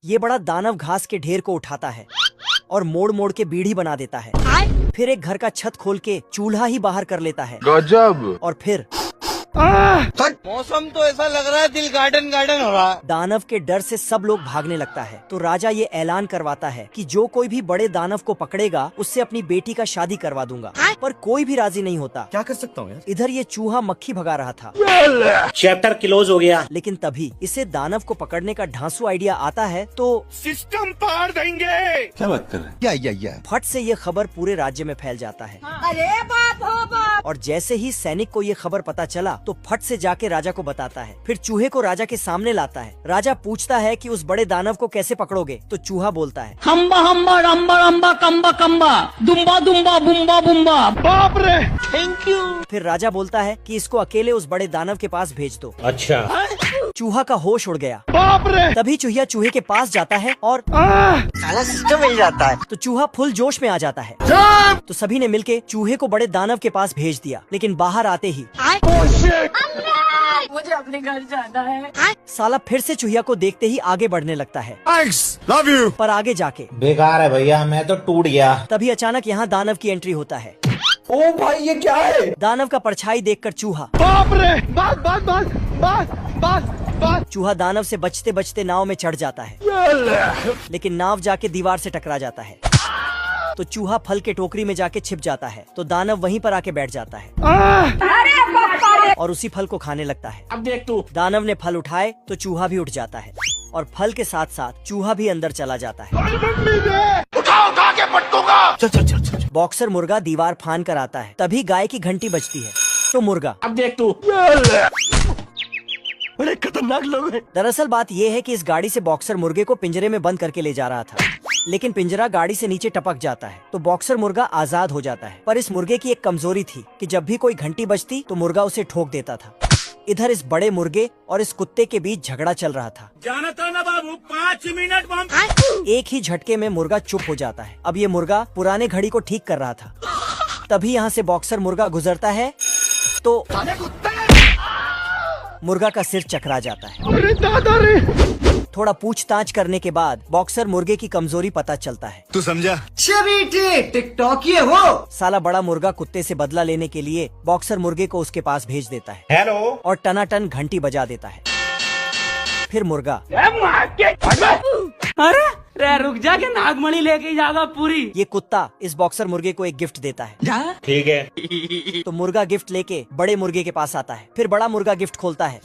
ये बड़ा दानव घास के ढेर को उठाता है और मोड़ मोड़ के बीढ़ी बना देता है। फिर एक घर का छत खोल के चूल्हा ही बाहर कर लेता है। गजब। और फिर मौसम तो ऐसा लग रहा है दिल गार्डन गार्डन हो रहा है। दानव के डर से सब लोग भागने लगता है तो राजा ये ऐलान करवाता है कि जो कोई भी बड़े दानव को पकड़ेगा उससे अपनी बेटी का शादी करवा दूंगा। पर कोई भी राजी नहीं होता। क्या कर सकता हूँ यार? इधर ये चूहा मक्खी भगा रहा था। चैप्टर क्लोज हो गया। लेकिन तभी इसे दानव को पकड़ने का ढांसू आइडिया आता है तो सिस्टम पार देंगे। क्या बात कर रहे हैं? या फट से ये खबर पूरे राज्य में फैल जाता है। अरे बाप हो बाप। और जैसे ही सैनिक को ये खबर पता चला तो फट से जाके राजा को बताता है। फिर चूहे को राजा के सामने लाता है। राजा पूछता है कि उस बड़े दानव को कैसे पकड़ोगे? तो चूहा बोलता है, हम्बा हम्बा रम्बा रम्बा कम्बा कम्बा दुम्बा दुम्बा बुम्बा बुम्बा। बाप रे, थैंक यू। फिर राजा बोलता है कि इसको अकेले उस बड़े दानव के पास भेज दो। अच्छा। चूहा का होश उड़ गया। बाप रे। तभी चूहिया चूहे के पास जाता है और साला सिस्टम मिल जाता है। तो चूहा फुल जोश में आ जाता है। तो सभी ने मिलके चूहे को बड़े दानव के पास भेज दिया। लेकिन बाहर आते ही मुझे अपने घर जाना है। साला फिर से चूहिया को देखते ही आगे बढ़ने लगता है। Thanks, love you. पर आगे जाके बेकार है भैया, मैं तो टूट गया। तभी अचानक यहाँ दानव की एंट्री होता है। ओ भाई ये क्या है? दानव का परछाई देखकर चूहा बाप रे, बस बस बस बस बस बस। चूहा दानव से बचते बचते नाव में चढ़ जाता है। लेकिन नाव जाके दीवार से टकरा जाता है। तो चूहा फल के टोकरी में जाके छिप जाता है। तो दानव वहीं पर आके बैठ जाता है और उसी फल को खाने लगता है। अब देख तू। दानव ने फल उठाए तो चूहा भी उठ जाता है और फल के साथ साथ चूहा भी अंदर चला जाता है। उठा के पटकूंगा। चल। बॉक्सर मुर्गा दीवार फान कर आता है। तभी गाय की घंटी बजती है। तो मुर्गा, अब देख तू। बड़े खतरनाक लोग हैं। दरअसल बात यह है कि इस गाड़ी से बॉक्सर मुर्गे को पिंजरे में बंद करके ले जा रहा था। लेकिन पिंजरा गाड़ी से नीचे टपक जाता है तो बॉक्सर मुर्गा आजाद हो जाता है। पर इस मुर्गे की एक कमजोरी थी कि जब भी कोई घंटी बजती तो मुर्गा उसे ठोक देता था। इधर इस बड़े मुर्गे और इस कुत्ते के बीच झगड़ा चल रहा था। जाना था ना बाबू, 5 मिनट बम। एक ही झटके में मुर्गा चुप हो जाता है। अब ये मुर्गा पुराने घड़ी को ठीक कर रहा था। तभी यहाँ से बॉक्सर मुर्गा गुजरता है तो मुर्गा का सिर चकरा जाता है। अरे दादा रे। थोड़ा पूछताछ करने के बाद बॉक्सर मुर्गे की कमजोरी पता चलता है। तू समझा? टिकटॉक ये हो। साला बड़ा मुर्गा कुत्ते से बदला लेने के लिए बॉक्सर मुर्गे को उसके पास भेज देता है हेलो। और टनाटन घंटी बजा देता है। फिर मुर्गा, अरे रे रुक जा के नागमणि लेके जाएगा पूरी। ये कुत्ता इस बॉक्सर मुर्गे को एक गिफ्ट देता है। ठीक है। तो मुर्गा गिफ्ट लेके बड़े मुर्गे के पास आता है। फिर बड़ा मुर्गा गिफ्ट खोलता है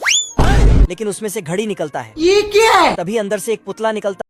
लेकिन उसमें से घड़ी निकलता है। ये क्या है? तभी अंदर से एक पुतला निकलता